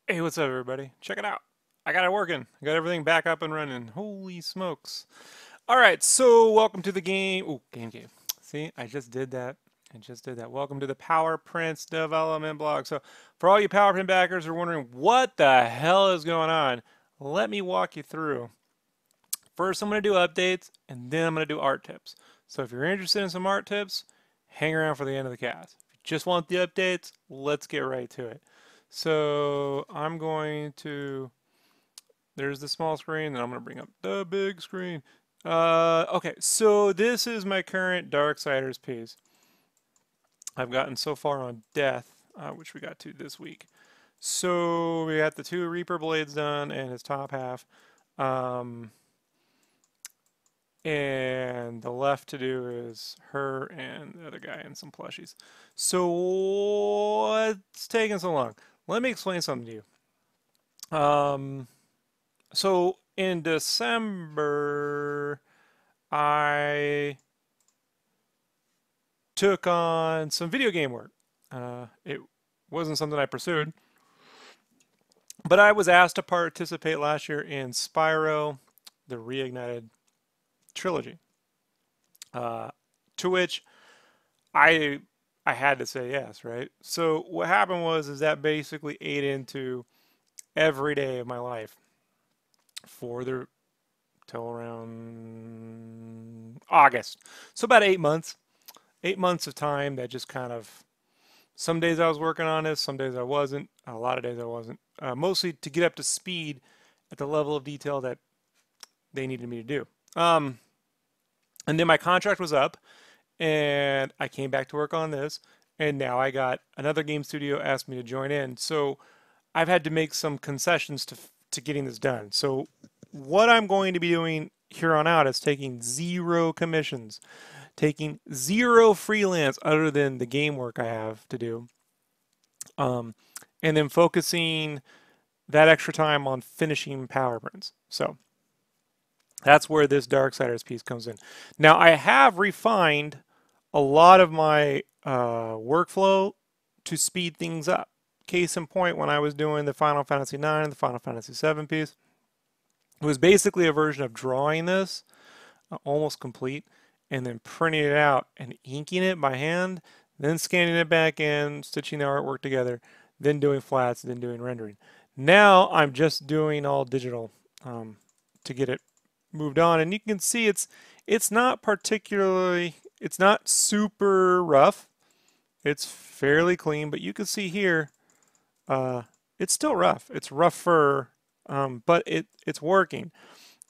Hey, what's up, everybody? Check it out. I got it working. I got everything back up and running. Holy smokes. All right, so welcome to the game. Oh, game. See, I just did that. Welcome to the Power Prints development blog. So, for all you PowerPrint backers who are wondering what the hell is going on, let me walk you through. First, I'm going to do updates, and then I'm going to do art tips. So, if you're interested in some art tips, hang around for the end of the cast. If you just want the updates, let's get right to it. So, I'm going to there's the small screen, then I'm going to bring up the big screen. Okay, so this is my current Darksiders piece. I've gotten so far on Death, which we got to this week. So we got the 2 Reaper blades done and his top half. Um, and the left to do is her and the other guy and some plushies. So what's taking so long? Let me explain something to you. So in December, I took on some video game work. It wasn't something I pursued, but I was asked to participate last year in Spyro, the Reignited trilogy, uh, to which I I had to say yes, right? So what happened was is that basically ate into every day of my life for the till around August. So about 8 months. 8 months of time that just kind of some days I was working on this, some days I wasn't, a lot of days I wasn't. Mostly to get up to speed at the level of detail that they needed me to do. And then my contract was up, and I came back to work on this, and now I got another game studio asked me to join in. So I've had to make some concessions to getting this done. So what I'm going to be doing here on out is taking 0 commissions, taking 0 freelance other than the game work I have to do, and then focusing that extra time on finishing power prints. So that's where this Darksiders piece comes in. Now I have refined a lot of my workflow to speed things up. Case in point, when I was doing the Final Fantasy IX and the Final Fantasy VII piece, it was basically a version of drawing this almost complete and then printing it out and inking it by hand, then scanning it back in, stitching the artwork together, then doing flats, then doing rendering. Now I'm just doing all digital to get it moved on, and you can see it's not particularly, it's not super rough. It's fairly clean, but you can see here it's still rough. It's rougher, but it's working.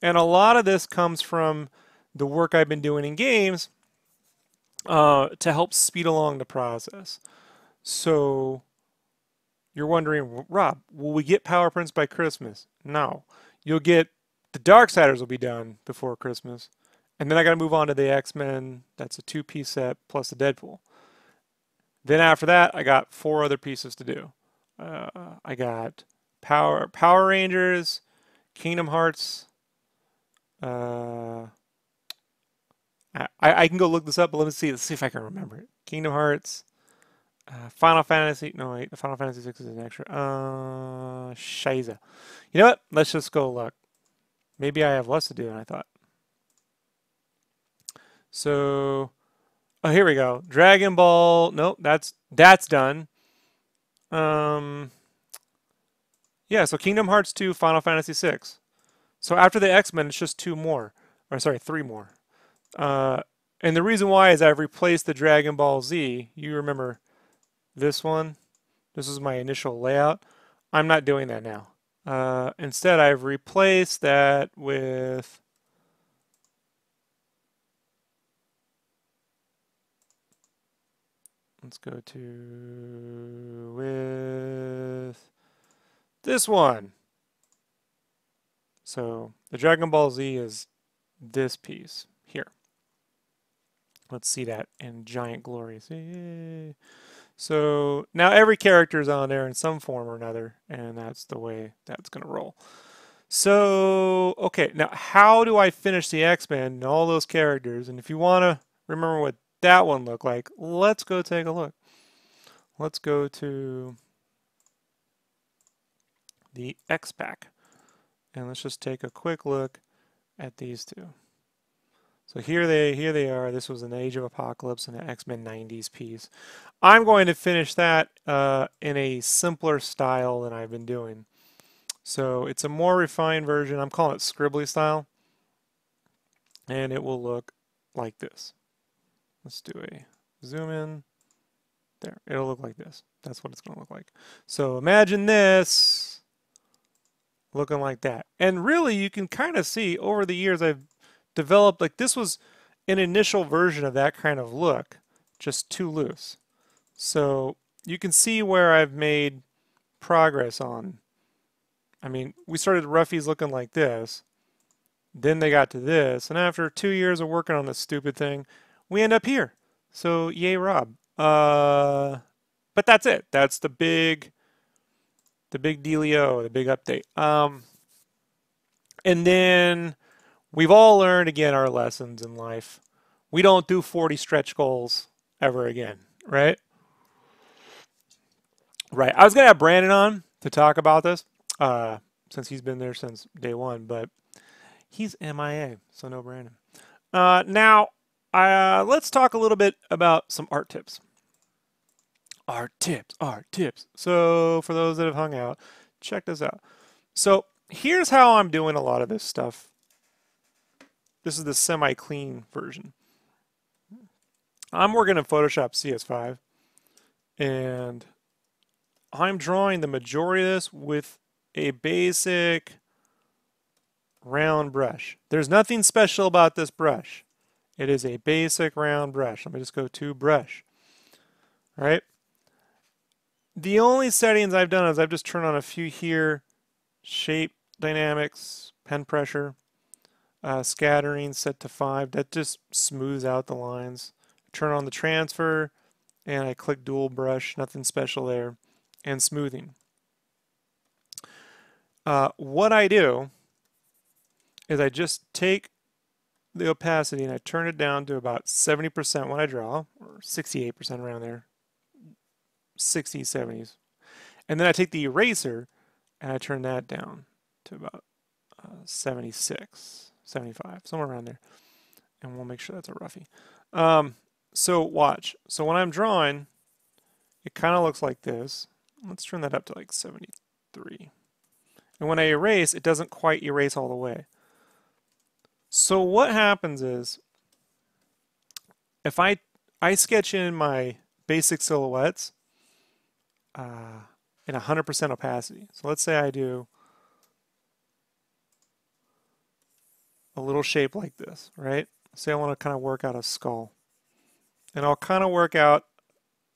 And a lot of this comes from the work I've been doing in games to help speed along the process. So you're wondering, Rob, will we get power prints by Christmas? No. You'll get the Darksiders will be done before Christmas. And then I got to move on to the X-Men. That's a 2-piece set plus the Deadpool. Then after that, I got 4 other pieces to do. I got Power Rangers, Kingdom Hearts. I can go look this up, but let me see. Let's see if I can remember it. Kingdom Hearts, Final Fantasy. No, wait. The Final Fantasy 6 is an extra. Shiza. You know what? Let's just go look. Maybe I have less to do than I thought. So, oh, here we go. Dragon Ball. Nope, that's done. Yeah. So Kingdom Hearts 2, Final Fantasy 6. So after the X-Men, it's just 2 more, or sorry, 3 more. And the reason why is I've replaced the Dragon Ball Z. You remember this one? This is my initial layout. I'm not doing that now. Instead, I've replaced that with let's go to with this one. So the Dragon Ball Z is this piece here. Let's see that in giant glory. See? So now every character is on there in some form or another, and that's the way that's going to roll. So, okay, now how do I finish the X-Men and all those characters? And if you want to remember what that one looked like, let's go take a look. Let's go to the X pack. And let's just take a quick look at these two. So here they are. This was an Age of Apocalypse and an X-Men 90s piece. I'm going to finish that in a simpler style than I've been doing. So it's a more refined version. I'm calling it scribbly style. And it will look like this. Let's do a zoom in. There, it'll look like this. That's what it's going to look like. So imagine this looking like that. And really, you can kind of see over the years I've developed, like this was an initial version of that kind of look, just too loose. So you can see where I've made progress on. I mean, we started roughies looking like this. Then they got to this. And after 2 years of working on this stupid thing, we end up here. So yay, Rob. But that's it. That's the big dealio, the big update. And then we've all learned again our lessons in life. We don't do 40 stretch goals ever again, right? Right. I was gonna have Brandon on to talk about this, since he's been there since day one, but he's MIA, so no Brandon. Now, let's talk a little bit about some art tips. Art tips. So for those that have hung out, check this out. So here's how I'm doing a lot of this stuff. This is the semi-clean version. I'm working in Photoshop CS5, and I'm drawing the majority of this with a basic round brush. There's nothing special about this brush. It is a basic round brush. Let me just go to brush. All right. The only settings I've done is I've just turned on a few here. Shape dynamics, pen pressure, scattering set to 5. That just smooths out the lines. Turn on the transfer, and I click dual brush. Nothing special there. And smoothing. What I do is I just take the opacity and I turn it down to about 70% when I draw, or 68% around there, 60s, 70s. And then I take the eraser and I turn that down to about 76, 75, somewhere around there. And we'll make sure that's a roughie. So watch. So when I'm drawing, it kind of looks like this. Let's turn that up to like 73. And when I erase, it doesn't quite erase all the way. So what happens is, if I sketch in my basic silhouettes in 100% opacity. So let's say I do a little shape like this, right? Say I want to kind of work out a skull. And I'll kind of work out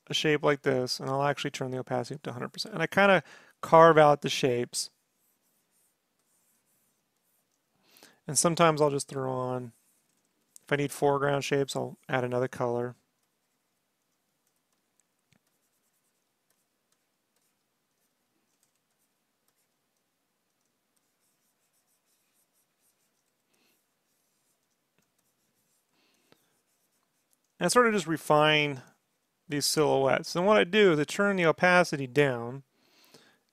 a shape like this, and I'll actually turn the opacity up to 100%. And I kind of carve out the shapes. And sometimes I'll just throw on, if I need foreground shapes, I'll add another color. And I sort of just refine these silhouettes. And what I do is I turn the opacity down,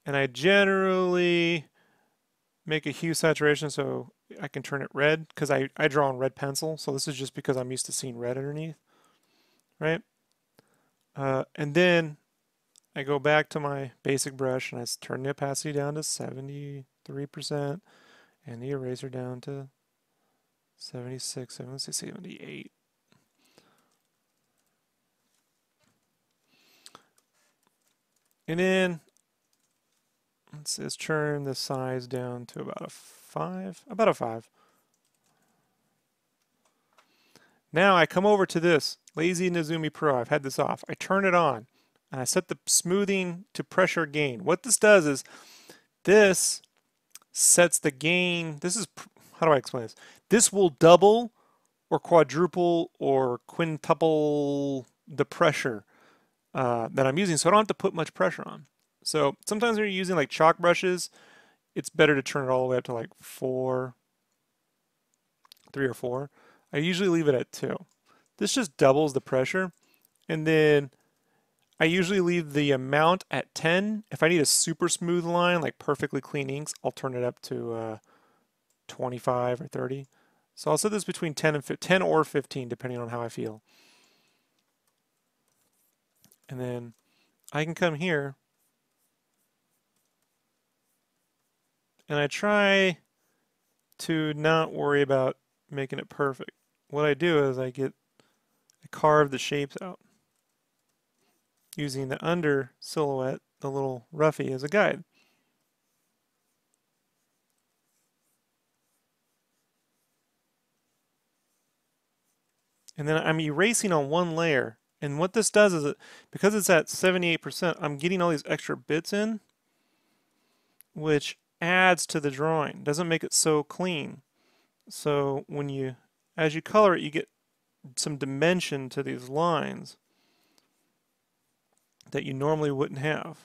and I generally make a hue saturation so I can turn it red, because I draw on red pencil, so this is just because I'm used to seeing red underneath, right? And then I go back to my basic brush and I turn the opacity down to 73% and the eraser down to 76, let's say 78. And then let's turn the size down to about a 5, about a 5. Now I come over to this Lazy Nezumi Pro. I've had this off. I turn it on and I set the smoothing to pressure gain. What this does is this sets the gain. This is, how do I explain this? This will double or quadruple or quintuple the pressure that I'm using, so I don't have to put much pressure on. So sometimes when you're using like chalk brushes, it's better to turn it all the way up to like 3 or 4. I usually leave it at 2. This just doubles the pressure, and then I usually leave the amount at 10. If I need a super smooth line, like perfectly clean inks, I'll turn it up to 25 or 30. So I'll set this between 10 and 10 or 15, depending on how I feel. And then I can come here and I try to not worry about making it perfect. What I do is I carve the shapes out using the under silhouette, the little roughie, as a guide. And then I'm erasing on one layer. And what this does is, because it's at 78%, I'm getting all these extra bits in, which adds to the drawing. Doesn't make it so clean. So as you color it, you get some dimension to these lines that you normally wouldn't have.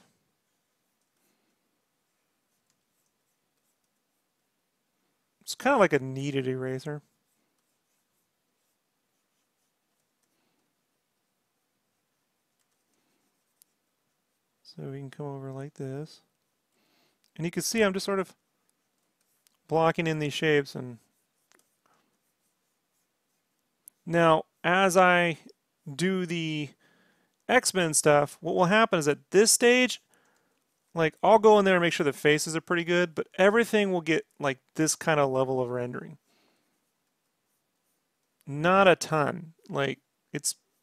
It's kind of like a kneaded eraser. So we can come over like this. And you can see I'm just sort of blocking in these shapes. And now, as I do the X-Men stuff, what will happen is at this stage, like I'll go in there and make sure the faces are pretty good, but everything will get like this kind of level of rendering. Not a ton. Like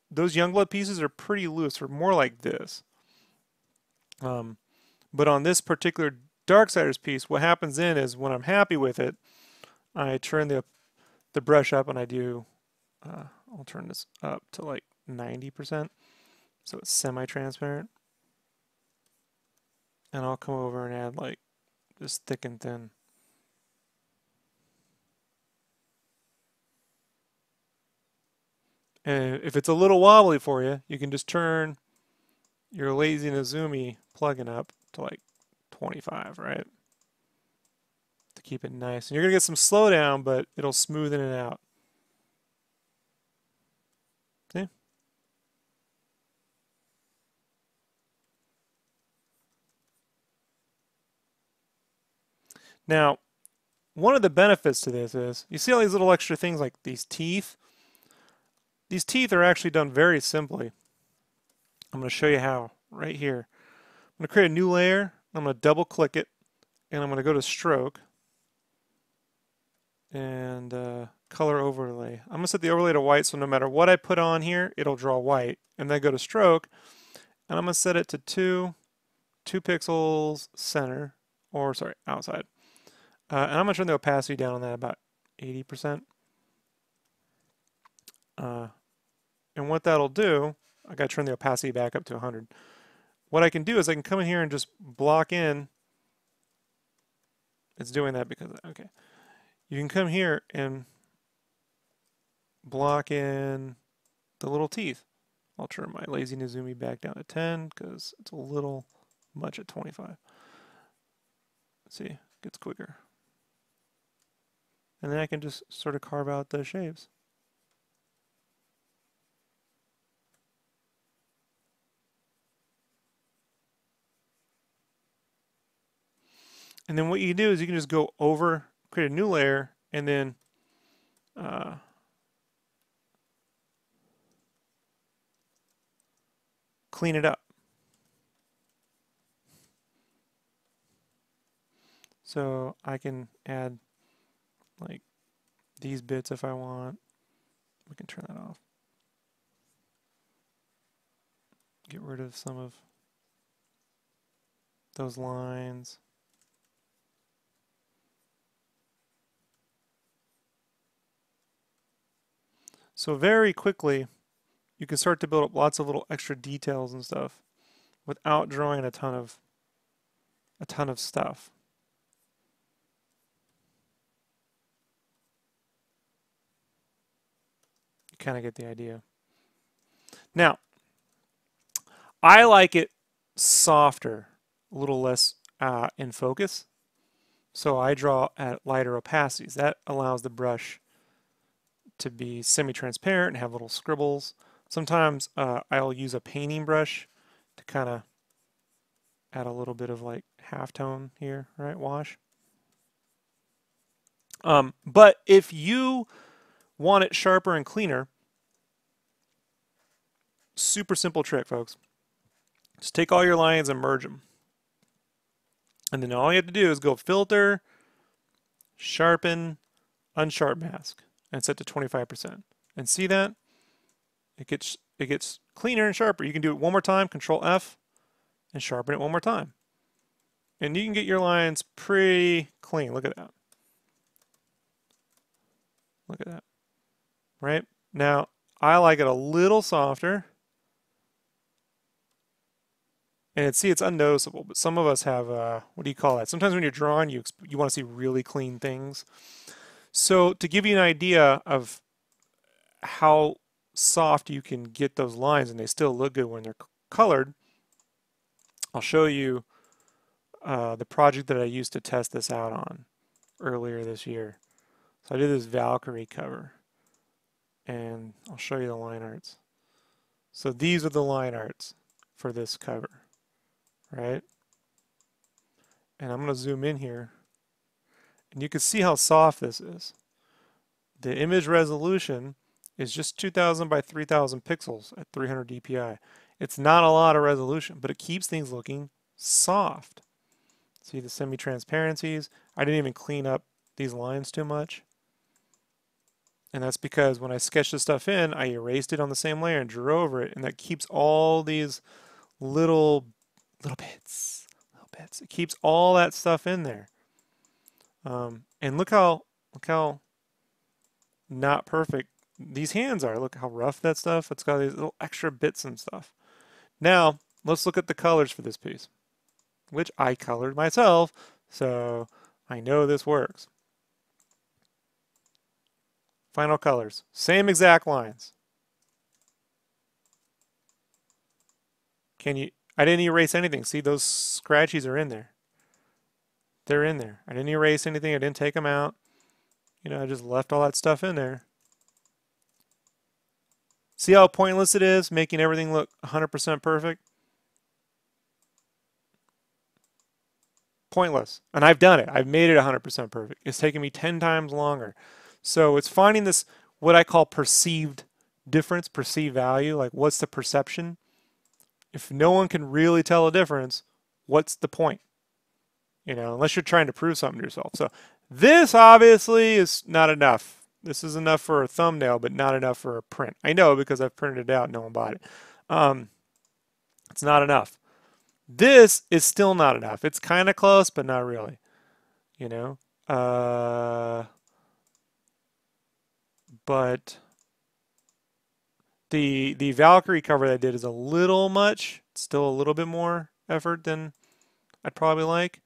those Youngblood pieces are pretty loose, or more like this. But on this particular Darksiders piece, what happens then is when I'm happy with it, I turn the brush up and I do, I'll turn this up to like 90%, so it's semi-transparent. And I'll come over and add like just thick and thin. And if it's a little wobbly for you, you can just turn your Lazy Nezumi plugin up to like 25, right? To keep it nice. And you're going to get some slowdown, but it'll smoothen it out. See? Now, one of the benefits to this is, you see all these little extra things like these teeth? These teeth are actually done very simply. I'm going to show you how right here. I'm going to create a new layer. I'm going to double click it, and I'm going to go to stroke and color overlay. I'm going to set the overlay to white, so no matter what I put on here, it'll draw white. And then go to stroke, and I'm going to set it to 2 pixels center, or sorry, outside. And I'm going to turn the opacity down on that about 80%. And what that'll do, I got to turn the opacity back up to 100. What I can do is I can come in here and just block in. It's doing that because, okay. You can come here and block in the little teeth. I'll turn my Lazy Nezumi back down to 10 because it's a little much at 25. Let's see, it gets quicker. And then I can just sort of carve out the shapes. And then what you do is you can just go over, create a new layer, and then clean it up. So I can add like these bits if I want. We can turn that off. Get rid of some of those lines. So very quickly, you can start to build up lots of little extra details and stuff without drawing a ton of stuff. You kind of get the idea. Now, I like it softer, a little less in focus. So I draw at lighter opacities. That allows the brush to be semi-transparent and have little scribbles. Sometimes I'll use a painting brush could kind of add a little bit of like halftone here, right? Wash. But if you want it sharper and cleaner, super simple trick, folks. Just take all your lines and merge them. And then all you have to do is go filter, sharpen, unsharp mask, and set to 25%. And see that? It gets cleaner and sharper. You can do it one more time, Control F, and sharpen it one more time. And you can get your lines pretty clean. Look at that. Look at that. Right? Now, I like it a little softer. And see, it's unnoticeable, but some of us have, what do you call that? Sometimes when you're drawing, you want to see really clean things. So to give you an idea of how soft you can get those lines and they still look good when they're colored, I'll show you the project that I used to test this out on earlier this year. So I did this Valkyrie cover, and I'll show you the line arts. So these are the line arts for this cover. Right? And I'm going to zoom in here, and you can see how soft this is. The image resolution is just 2000 by 3000 pixels at 300 dpi. It's not a lot of resolution, but it keeps things looking soft. See the semi-transparencies? I didn't even clean up these lines too much. And that's because when I sketched this stuff in, I erased it on the same layer and drew over it, and that keeps all these little bits. It keeps all that stuff in there. And look how not perfect these hands are. Look how rough that stuff. It's got these little extra bits and stuff. Now, let's look at the colors for this piece, which I colored myself, so I know this works. Final colors. Same exact lines. I didn't erase anything. See, those scratchies are in there. They're in there. I didn't erase anything. I didn't take them out. You know, I just left all that stuff in there. See how pointless it is, making everything look 100% perfect? Pointless. And I've done it. I've made it 100% perfect. It's taken me 10 times longer. So it's finding this, what I call perceived difference, perceived value, like what's the perception? If no one can really tell a difference, what's the point? You know, unless you're trying to prove something to yourself. So this obviously is not enough. This is enough for a thumbnail, but not enough for a print. I know because I've printed it out and no one bought it. It's not enough. This is still not enough. It's kind of close, but not really. You know? But the Valkyrie cover that I did is a little much. It's still a little bit more effort than I'd probably like.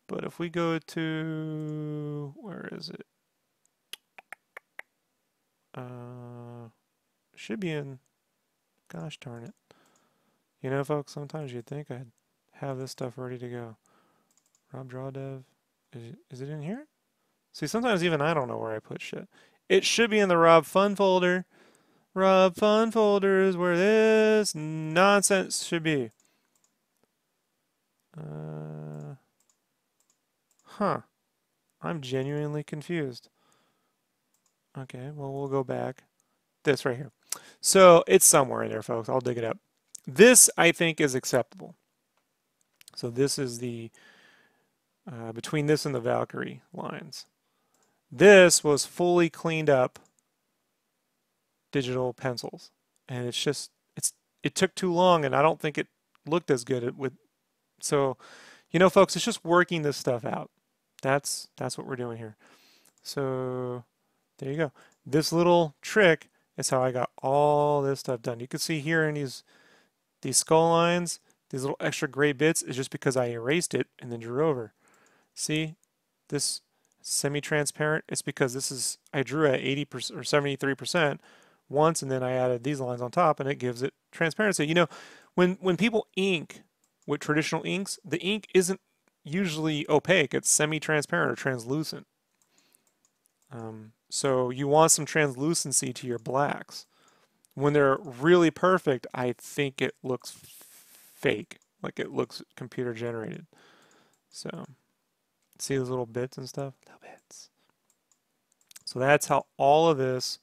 But if we go to, where is it? Should be in, gosh darn it. You know, folks, sometimes you'd think I'd have this stuff ready to go. Rob Draw Dev, is it in here? See, sometimes even I don't know where I put shit. It should be in the Rob Fun folder. Rob Fun folder is where this nonsense should be. Huh. I'm genuinely confused. Okay, well, we'll go back. This right here. So it's somewhere in there, folks. I'll dig it up. This, I think, is acceptable. So this is the, between this and the Valkyrie lines. This was fully cleaned up digital pencils. And it's just, it took too long, and I don't think it looked as good with, so, you know, folks, it's just working this stuff out. That's what we're doing here. So there you go. This little trick is how I got all this stuff done. You can see here in these skull lines, these little extra gray bits is just because I erased it and then drew over. See, this semi-transparent, it's because this is, I drew at 80% or 73% once, and then I added these lines on top, and it gives it transparency. You know, when people ink with traditional inks, the ink isn't usually opaque. It's semi-transparent or translucent. So you want some translucency to your blacks. When they're really perfect, I think it looks fake, like it looks computer generated. So see those little bits and stuff? Little bits. So that's how all of this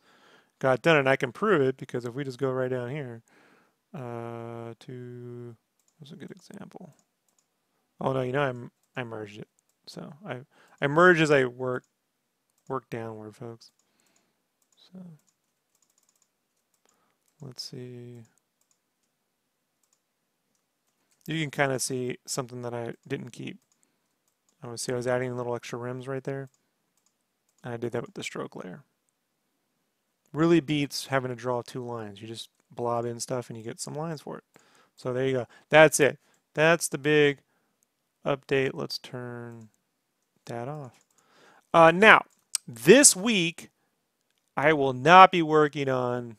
got done, and I can prove it because if we just go right down here to, what's a good example? Oh no, you know I merged it. So I merge as I work downward, folks. So let's see. You can kind of see something that I didn't keep. I was adding little extra rims right there. And I did that with the stroke layer. Really beats having to draw 2 lines. You just blob in stuff and you get some lines for it. So there you go. That's it. That's the big update. Let's turn that off. Now, this week, I will not be working on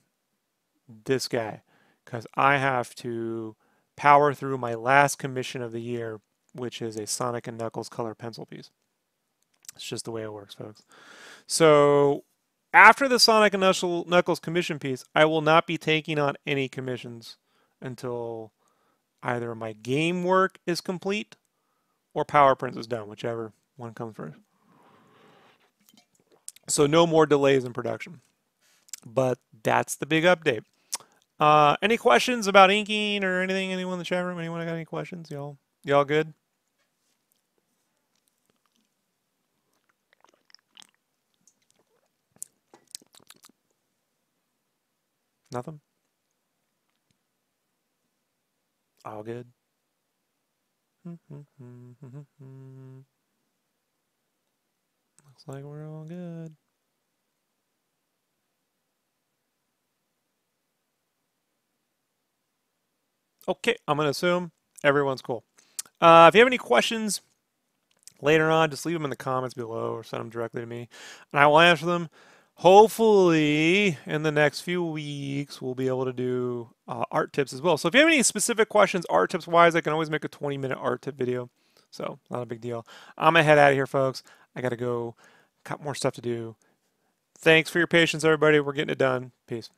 this guy because I have to power through my last commission of the year, which is a Sonic and Knuckles color pencil piece. It's just the way it works, folks. So after the Sonic and Knuckles commission piece, I will not be taking on any commissions until either my game work is complete or Power Prints is done, whichever one comes first. So no more delays in production. But that's the big update. Any questions about inking or anything? Anyone in the chat room? Anyone got any questions? Y'all good? Nothing? All good? Looks like we're all good. Okay, I'm going to assume everyone's cool. If you have any questions later on, just leave them in the comments below or send them directly to me, and I will answer them. Hopefully, in the next few weeks, we'll be able to do art tips as well. So if you have any specific questions, art tips wise, I can always make a 20-minute art tip video. So not a big deal. I'm going to head out of here, folks. I got to go. Got more stuff to do. Thanks for your patience, everybody. We're getting it done. Peace.